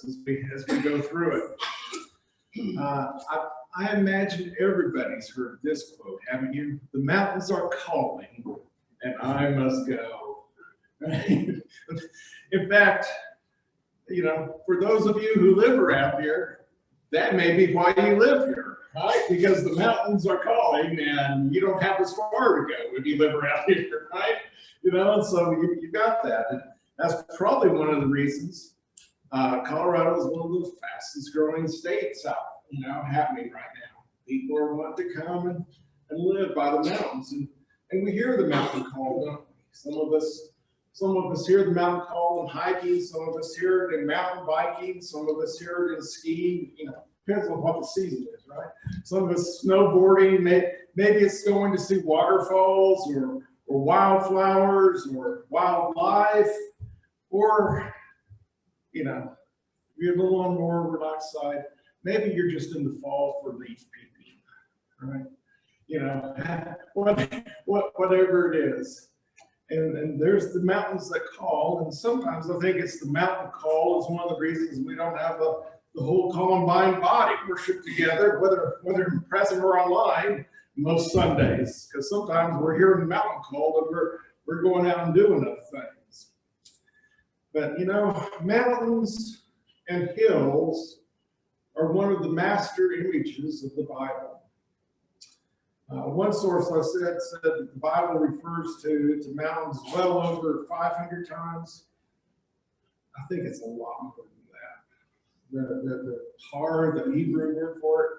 us as we go through it. I imagine everybody's heard this quote, haven't you? The mountains are calling, and I must go. In fact, for those of you who live around here, that may be why you live here, right? Because the mountains are calling, and you don't have as far to go if you live around here, right? And so you got that. And that's probably one of the reasons Colorado is one of the fastest growing states out, happening right now. People are wanting to come and live by the mountains, and we hear the mountain call, don't we? Some of us hear the mountain call in hiking, some of us hear it in mountain biking, some of us hear it in skiing, depends on what the season is, right? Some of us snowboarding, maybe it's going to see waterfalls or wildflowers or wildlife, or, if you're a little on more relaxed side, maybe you're just in the fall for leaf peeping, right? Whatever it is. And there's the mountains that call, and sometimes I think it's the mountain call is one of the reasons we don't have the whole Columbine body worship together, whether in person or online, most Sundays, because sometimes we're hearing the mountain call and we're going out and doing other things. But mountains and hills are one of the master images of the Bible. One source I said that the Bible refers to mountains well over 500 times. I think it's a lot more than that. The Har, the Hebrew word for it,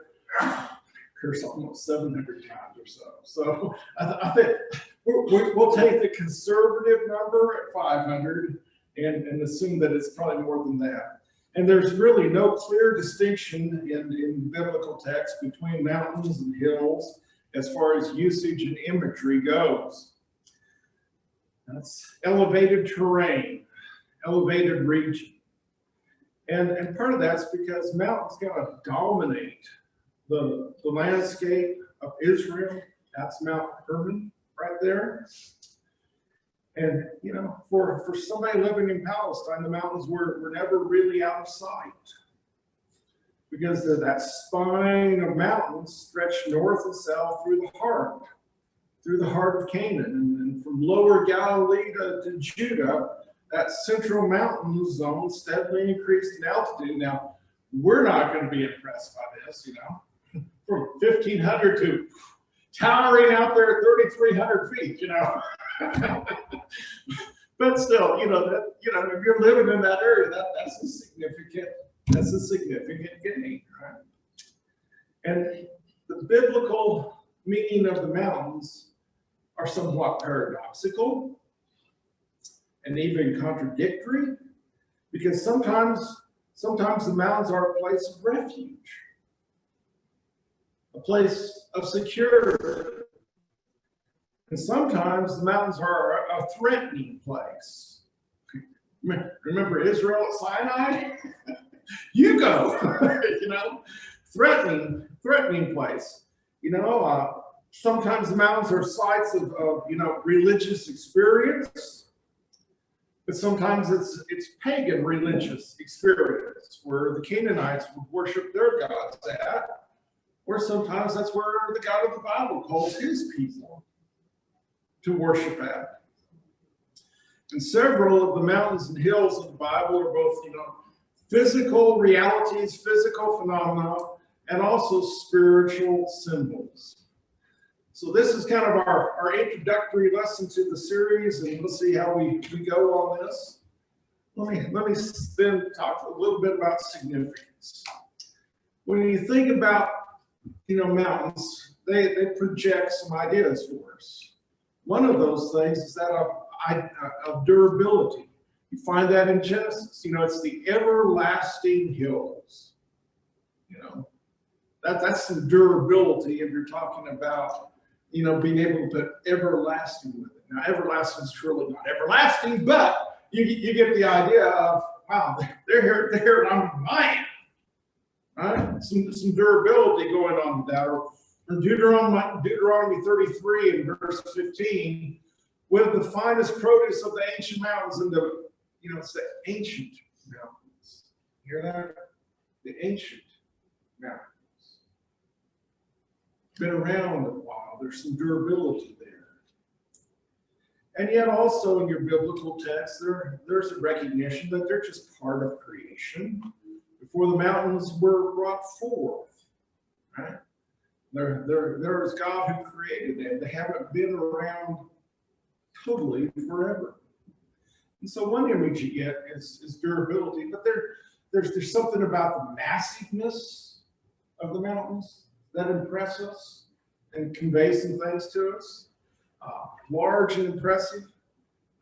occurs almost 700 times or so. So I think we'll take the conservative number at 500 and assume that it's probably more than that. And there's really no clear distinction in biblical text between mountains and hills as far as usage and imagery goes. That's elevated terrain, elevated region. And part of that's because mountains kind of dominate the landscape of Israel. That's Mount Hermon right there. And, for somebody living in Palestine, the mountains were never really out of sight, because that spine of mountains stretched north and south through the heart of Canaan. And from lower Galilee to Judah, that central mountain zone steadily increased in altitude. Now, we're not going to be impressed by this, from 1,500 to towering out there at 3,300 feet, But still, if you're living in that area, that's a significant gain, right? And the biblical meaning of the mountains are somewhat paradoxical and even contradictory, because sometimes the mountains are a place of refuge, a place of security. And sometimes the mountains are a threatening place. Remember Israel at Sinai? You go, threatening place. Sometimes the mountains are sites of religious experience, but sometimes it's pagan religious experience where the Canaanites would worship their gods at, or sometimes that's where the God of the Bible calls his people to worship at. And several of the mountains and hills of the Bible are both, physical realities, physical phenomena, and also spiritual symbols. So this is kind of our introductory lesson to the series, and we'll see how we go on this. Let me then talk a little bit about significance. When you think about, mountains, they project some ideas for us. One of those things is that of durability. You find that in Genesis. It's the everlasting hills. That's some durability if you're talking about, being able to put everlasting with it. Now, everlasting is truly not everlasting, but you get the idea of, wow, they're here and I'm lying. Right? Some durability going on with that. Or Deuteronomy 33 and verse 15, with the finest produce of the ancient mountains, and it's the ancient mountains. Hear that? The ancient mountains. Been around a while. There's some durability there. And yet also in your biblical text, there's a recognition that they're just part of creation before the mountains were brought forth, right? There is God who created them. They haven't been around totally forever. And so one image you get is durability, but there's something about the massiveness of the mountains that impress us and convey some things to us. Large and impressive.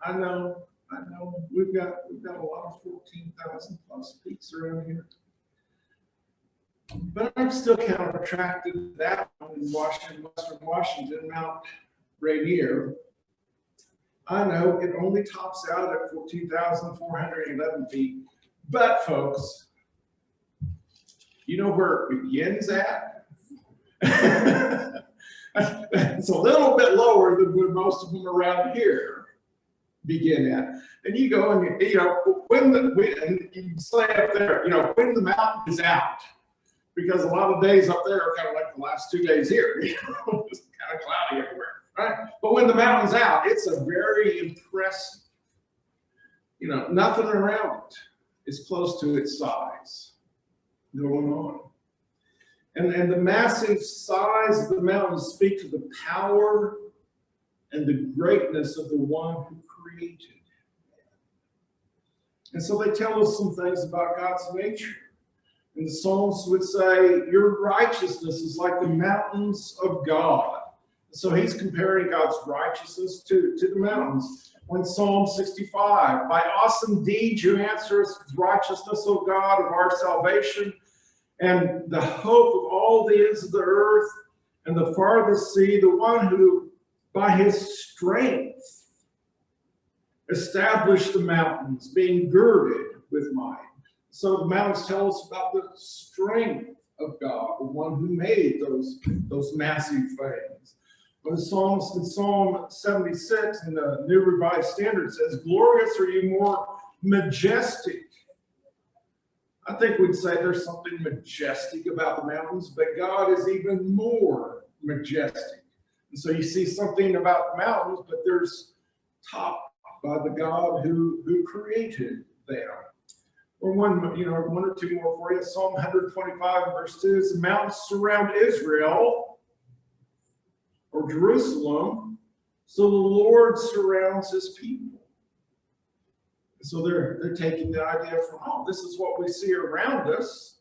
I know. We've got a lot of 14,000 plus peaks around here. But I'm still kind of attracted to that one in Western Washington, Mount Rainier. I know it only tops out at 14,411 feet. But folks, you know where it begins at? It's a little bit lower than where most of them around here begin at. And you go and and you say up there, when the mountain is out, because a lot of days up there are kind of like the last 2 days here, it's kind of cloudy everywhere, right? But when the mountain's out, it's a very impressive, nothing around it is close to its size going on. And the massive size of the mountains speak to the power and the greatness of the one who created. And so they tell us some things about God's nature. And the Psalms would say, your righteousness is like the mountains of God. So he's comparing God's righteousness to the mountains. Or in Psalm 65, by awesome deeds you answer us with righteousness, O God, of our salvation, and the hope of all the ends of the earth and the farthest sea, the one who by his strength established the mountains, being girded with might. So the mountains tell us about the strength of God, the one who made those massive things. When in Psalm 76 in the New Revised Standard says, glorious are you, more majestic. I think we'd say there's something majestic about the mountains, but God is even more majestic. And so you see something about the mountains, but there's topped by the God who created them. Or one or two more for you. Psalm 125 verse 2 is the mountains surround Israel or Jerusalem, so the Lord surrounds his people. So they're taking the idea from, this is what we see around us.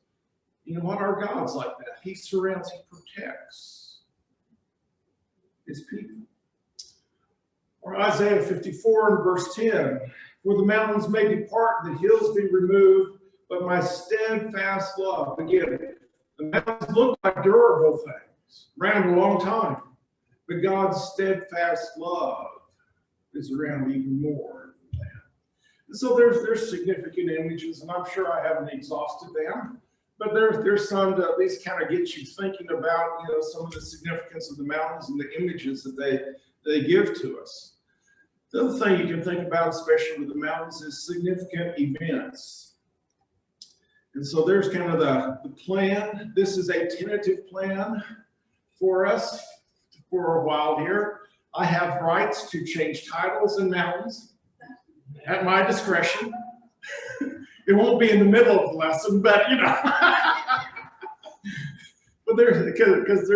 You know what? Our God's like that. He surrounds, he protects his people. Or Isaiah 54 and verse 10, where the mountains may depart, the hills be removed, but my steadfast love. Again, the mountains look like durable things, around a long time, but God's steadfast love is around even more. So there's significant images, and I'm sure I haven't exhausted them, but there's some to at least kind of get you thinking about some of the significance of the mountains and the images that they give to us. The other thing you can think about, especially with the mountains, is significant events. And so there's kind of the plan. This is a tentative plan for us for a while here. I have rights to change titles in mountains at my discretion. It won't be in the middle of the lesson, but but because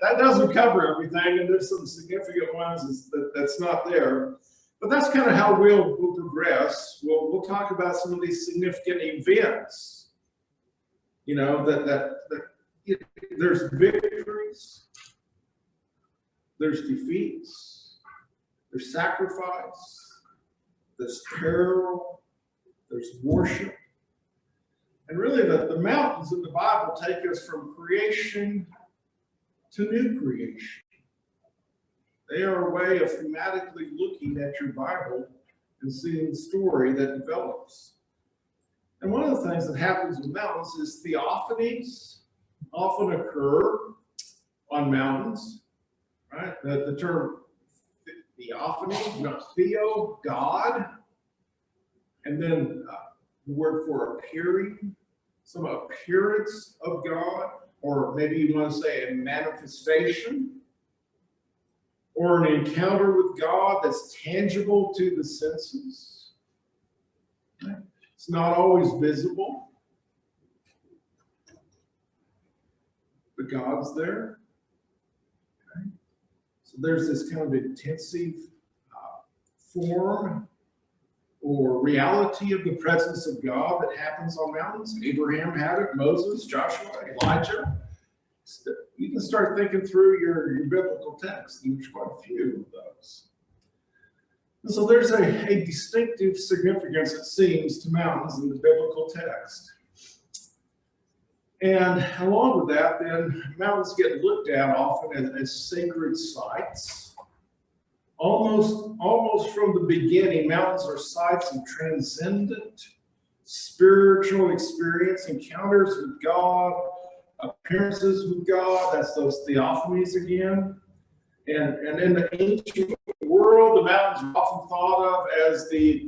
that doesn't cover everything, and there's some significant ones that's not there. But that's kind of how we'll progress. We'll talk about some of these significant events. There's victories, there's defeats, there's sacrifice, there's peril, there's worship. And really the mountains in the Bible take us from creation to new creation. They are a way of thematically looking at your Bible and seeing the story that develops. And one of the things that happens with mountains is theophanies often occur on mountains, right? The term theophany, theo, God, and then the word for appearing some appearance of God, or maybe you want to say a manifestation, or an encounter with God that's tangible to the senses. It's not always visible, but God's there. Okay. So there's this kind of intensive form or reality of the presence of God that happens on mountains. Abraham had it, Moses, Joshua, Elijah. You can start thinking through your biblical text, and there's quite a few of those. And so there's a distinctive significance, it seems, to mountains in the biblical text. And along with that, then, mountains get looked at often as sacred sites. Almost from the beginning, mountains are sites of transcendent spiritual experience, encounters with God, appearances with God. That's those theophanies again. And in the ancient world, the mountains are often thought of as the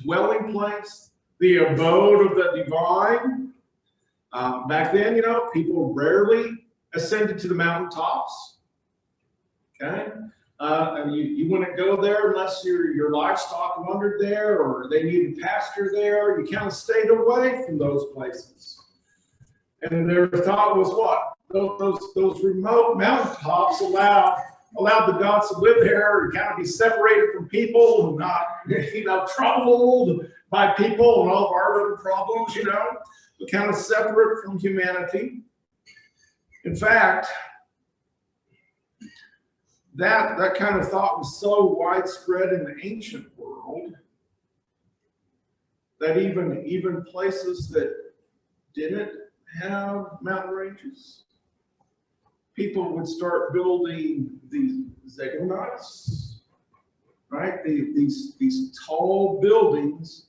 dwelling place, the abode of the divine. Back then, people rarely ascended to the mountaintops. Okay? And you wouldn't go there unless your livestock wandered there or they needed pasture there. You kind of stayed away from those places. And their thought was what? Those remote mountaintops allowed the gods to live there and kind of be separated from people and not troubled by people and all of our little problems, but kind of separate from humanity. In fact, that kind of thought was so widespread in the ancient world that even places that didn't have mountain ranges, people would start building these ziggurats, right? These tall buildings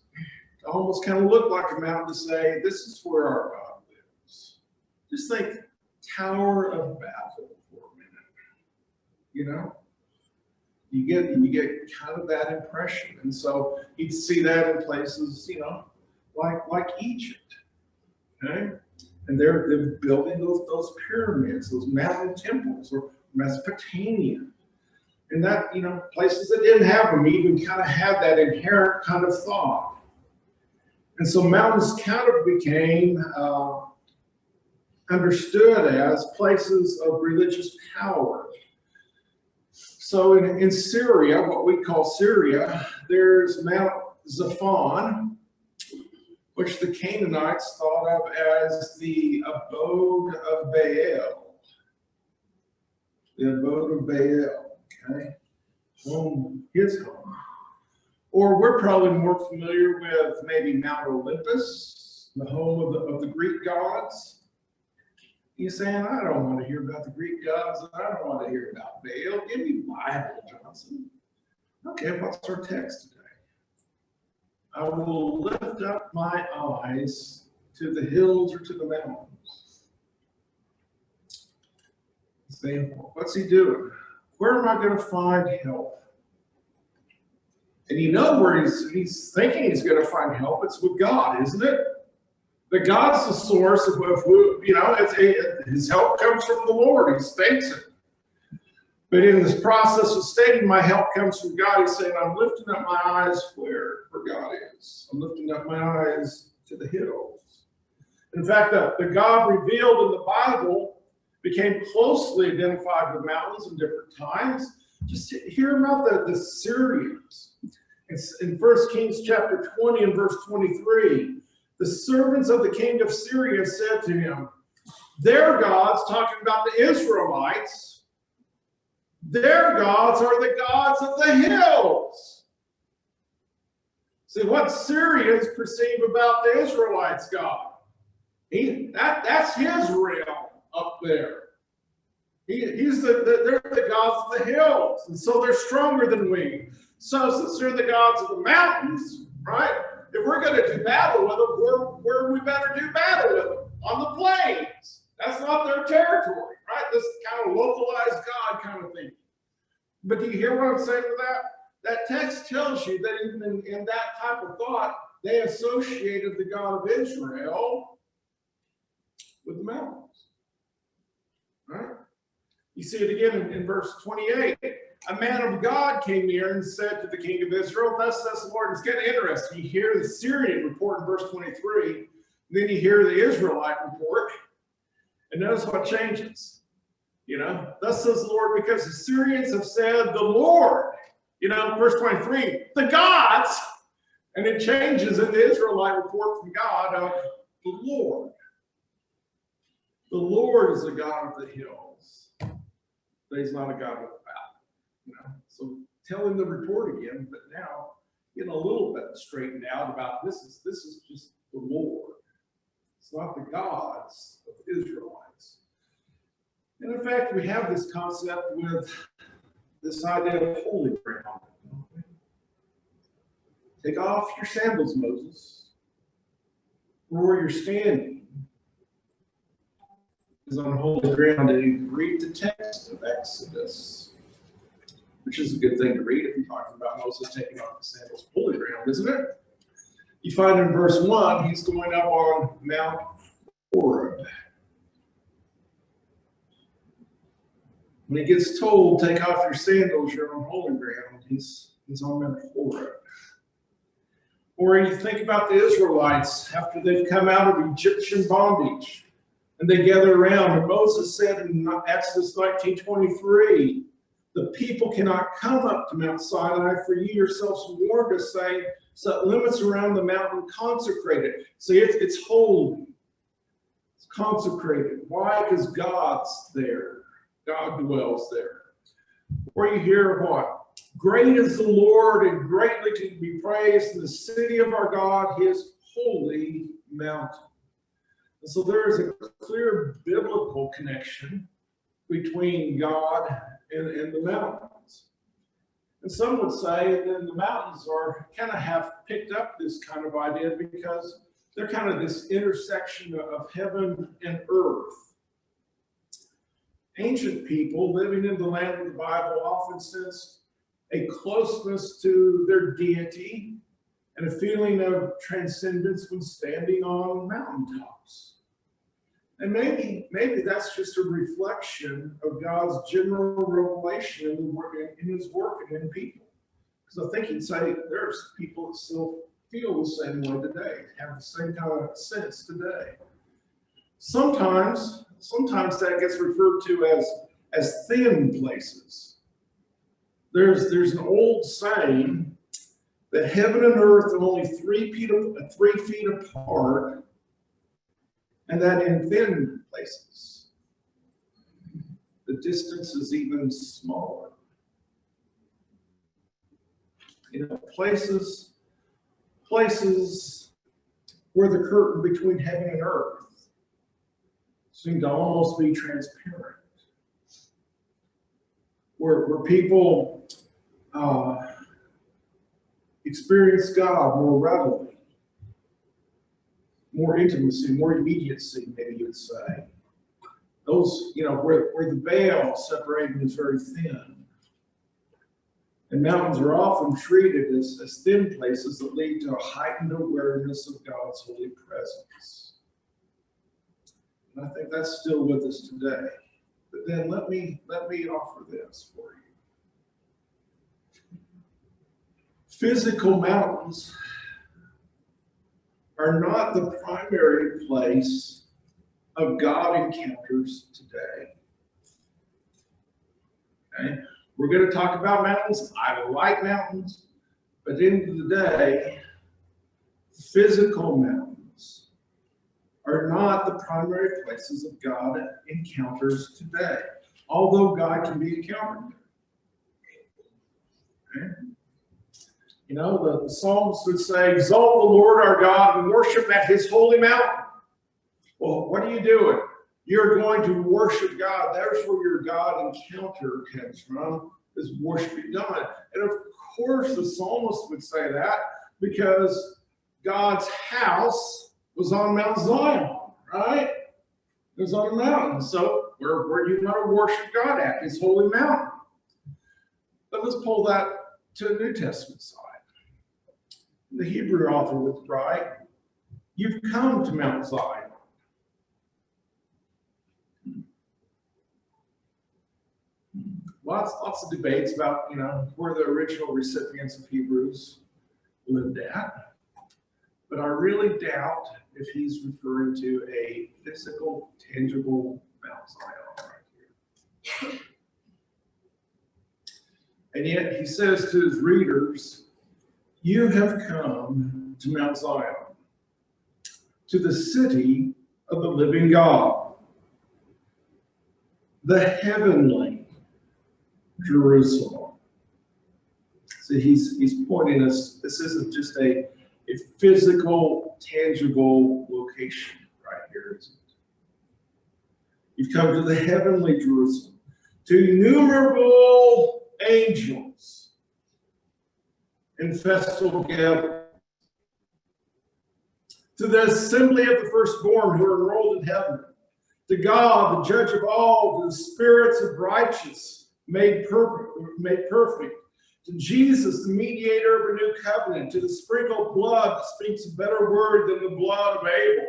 almost kind of look like a mountain to say, this is where our God lives. Just think Tower of Babel for a minute. You get kind of that impression. And so you'd see that in places, like Egypt. Okay? And they're building those pyramids, those mountain temples, or Mesopotamia. And that, places that didn't have them even kind of had that inherent kind of thought. And so mountains kind of became understood as places of religious power. So in Syria, what we call Syria, there's Mount Zaphon, which the Canaanites thought of as the abode of Baal. The abode of Baal, okay? His home. Or we're probably more familiar with maybe Mount Olympus, the home of the Greek gods. You're saying, I don't want to hear about the Greek gods. I don't want to hear about Baal. Give me Bible, Johnson. Okay, what's our text today? I will lift up my eyes to the hills or to the mountains. Saying, what's he doing? Where am I going to find help? And where he's thinking he's going to find help. It's with God, isn't it? The God's the source of his help comes from the Lord. He states it. But in this process of stating my help comes from God, he's saying, I'm lifting up my eyes where God is. I'm lifting up my eyes to the hills. In fact, the God revealed in the Bible became closely identified with mountains in different times. Just hear about the Syrians. It's in 1 Kings chapter 20 and verse 23. The servants of the king of Syria said to him, their gods, talking about the Israelites, their gods are the gods of the hills. See, what Syrians perceive about the Israelites' God, that's his realm up there. They're the gods of the hills, and so they're stronger than we. So since they're the gods of the mountains, right? If we're going to do battle with them, where we better do battle with them? On the plains. That's not their territory, right? This kind of localized God kind of thing. But do you hear what I'm saying with that? That text tells you that even in that type of thought, they associated the God of Israel mountains. Right? You see it again in verse 28. A man of God came near and said to the king of Israel, thus says the Lord. It's getting interesting. You hear the Syrian report in verse 23, then you hear the Israelite report, and notice what changes. Thus says the Lord, because the Syrians have said, the Lord. Verse 23, the gods, and it changes in the Israelite report from God of the Lord. The Lord is the God of the hills, but he's not a God of the valley. So telling the report again, but now getting a little bit straightened out about this is just the Lord. It's not the gods of the Israelites. And in fact, we have this concept with this idea of holy ground. Take off your sandals, Moses, for where you're standing is on holy ground. And you read the text of Exodus, which is a good thing to read if you're talking about Moses taking off the sandals. Holy ground, isn't it? You find in verse 1, he's going up on Mount Horeb. When he gets told, take off your sandals, you're on holy ground, he's on Mount Horeb. Or you think about the Israelites after they've come out of Egyptian bondage, and they gather around, and Moses said in Exodus 19:23, the people cannot come up to Mount Sinai, for you yourselves warned us, saying, set limits around the mountain, consecrate it. See, it's holy. It's consecrated. Why? Because God's there. God dwells there. Or you hear what? Great is the Lord and greatly to be praised in the city of our God, his holy mountain. And so there is a clear biblical connection between God and the mountains. And some would say that the mountains kind of have picked up this kind of idea because they're kind of this intersection of heaven and earth. Ancient people living in the land of the Bible often sensed a closeness to their deity and a feeling of transcendence when standing on mountaintops. And maybe that's just a reflection of God's general revelation in his work and in people. Because I think he'd say there's people that still feel the same way today, have the same kind of sense today. Sometimes that gets referred to as thin places. There's an old saying that heaven and earth are only 3 feet apart, and that in thin places, the distance is even smaller. Places where the curtain between heaven and earth seem to almost be transparent. Where people experience God more readily, more intimacy, more immediacy, maybe you'd say. Those, where the veil separating is very thin. And mountains are often treated as thin places that lead to a heightened awareness of God's holy presence. And I think that's still with us today. But then let me offer this for you. Physical mountains are not the primary place of God encounters today. Okay? We're going to talk about mountains. I like mountains. But at the end of the day, physical mountains are not the primary places of God encounters today, although God can be encountered there. Okay? The Psalms would say, exalt the Lord our God and worship at his holy mountain. Well, what are you doing? You're going to worship God. There's where your God encounter comes from, is worshiping God. And of course, the psalmist would say that because God's house was on Mount Zion, right? It was on a mountain. So where do you want to worship God at? His holy mountain. But let's pull that to the New Testament side. The Hebrew author would write, you've come to Mount Zion. lots of debates about, where the original recipients of Hebrews lived at. But I really doubt if he's referring to a physical, tangible Mount Zion right here. And yet he says to his readers, you have come to Mount Zion, to the city of the living God, the heavenly Jerusalem. So he's pointing us, this isn't just a physical, tangible location right here, is it? You've come to the heavenly Jerusalem, to innumerable angels in festal gathering, to the assembly of the firstborn who are enrolled in heaven, to God, the judge of all, to the spirits of righteous made perfect, to Jesus, the mediator of a new covenant, to the sprinkled blood that speaks a better word than the blood of Abel.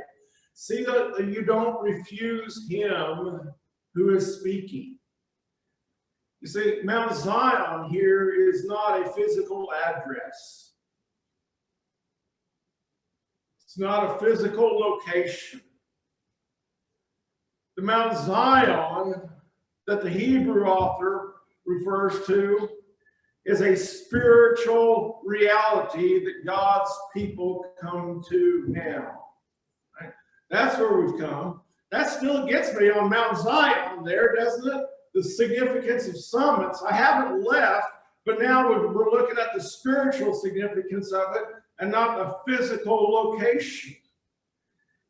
See that you don't refuse him who is speaking. You see, Mount Zion here is not a physical address. It's not a physical location. The Mount Zion that the Hebrew author refers to is a spiritual reality that God's people come to now. Right? That's where we've come. That still gets me on Mount Zion there, doesn't it? The significance of summits. I haven't left, but now we're looking at the spiritual significance of it and not the physical location.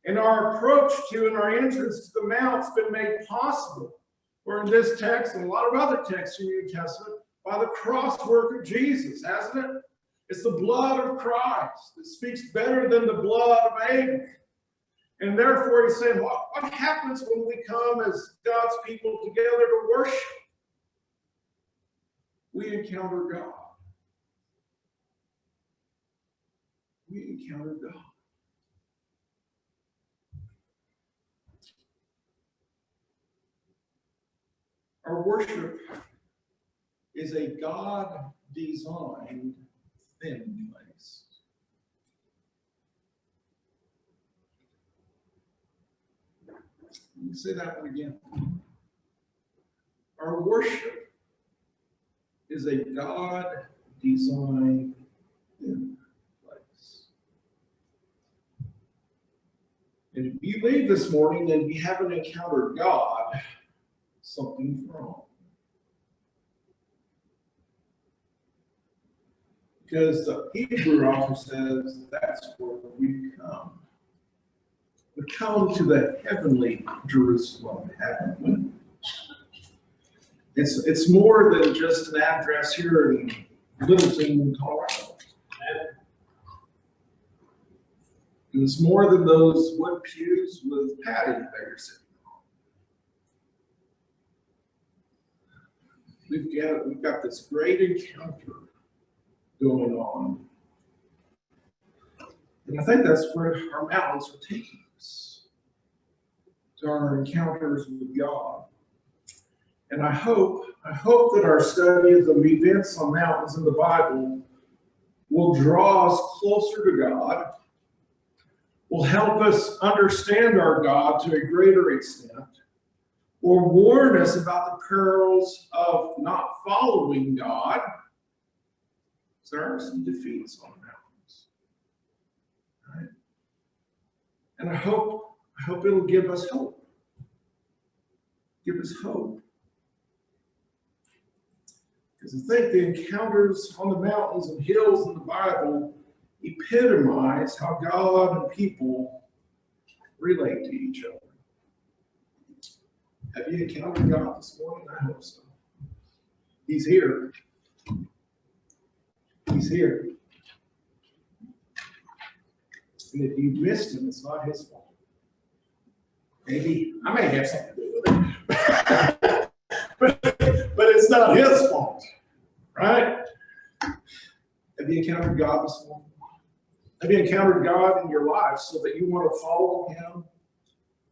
And our approach to and our entrance to the mount's been made possible, or in this text and a lot of other texts in the New Testament, by the cross work of Jesus, hasn't it? It's the blood of Christ that speaks better than the blood of Abel. And therefore he's saying, what happens when we come as God's people together to worship? We encounter God. We encounter God. Our worship is a God-designed thin place. Let me say that one again. Our worship is a God-designed thin place. And if you leave this morning and you haven't encountered God, something's wrong. Because the Hebrew author says that's where we come. We come to the heavenly Jerusalem, haven't we? It's more than just an address here in Littleton, Colorado. And it's more than those wood pews with patio that you're sitting on. We've got this great encounter going on. And I think that's where our mountains are taking us, to our encounters with God. And I hope that our study of the events on mountains in the Bible will draw us closer to God, will help us understand our God to a greater extent, or warn us about the perils of not following God. There are some defeats on mountains. Right? And I hope it'll give us hope. Give us hope. Because I think the encounters on the mountains and hills in the Bible epitomize how God and people relate to each other. Have you encountered God this morning? I hope so. He's here. He's here. And if you missed him, it's not his fault. Maybe I may have something to do with it. but it's not his fault. Right? Have you encountered God this morning? Have you encountered God in your life so that you want to follow him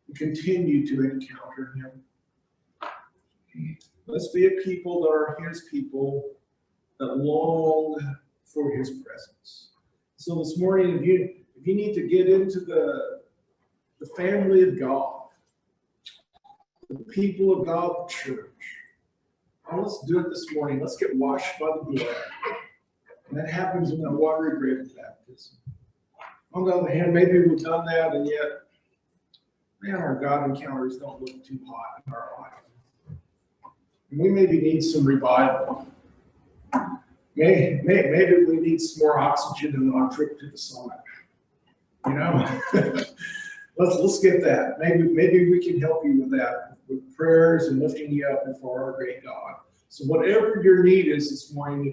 and continue to encounter him? Let's be a people that are his people that long for his presence. So this morning, if you need to get into the family of God, the people of God, the church, well, let's do it this morning. Let's get washed by the blood. And that happens in the watery grave of baptism. On the other hand, maybe we've done that, and yet, man, our God encounters don't look too hot in our life. And we maybe need some revival. Maybe we need some more oxygen in our trip to the summit. You know, let's get that. Maybe we can help you with that, with prayers and lifting you up before our great God. So whatever your need is this morning,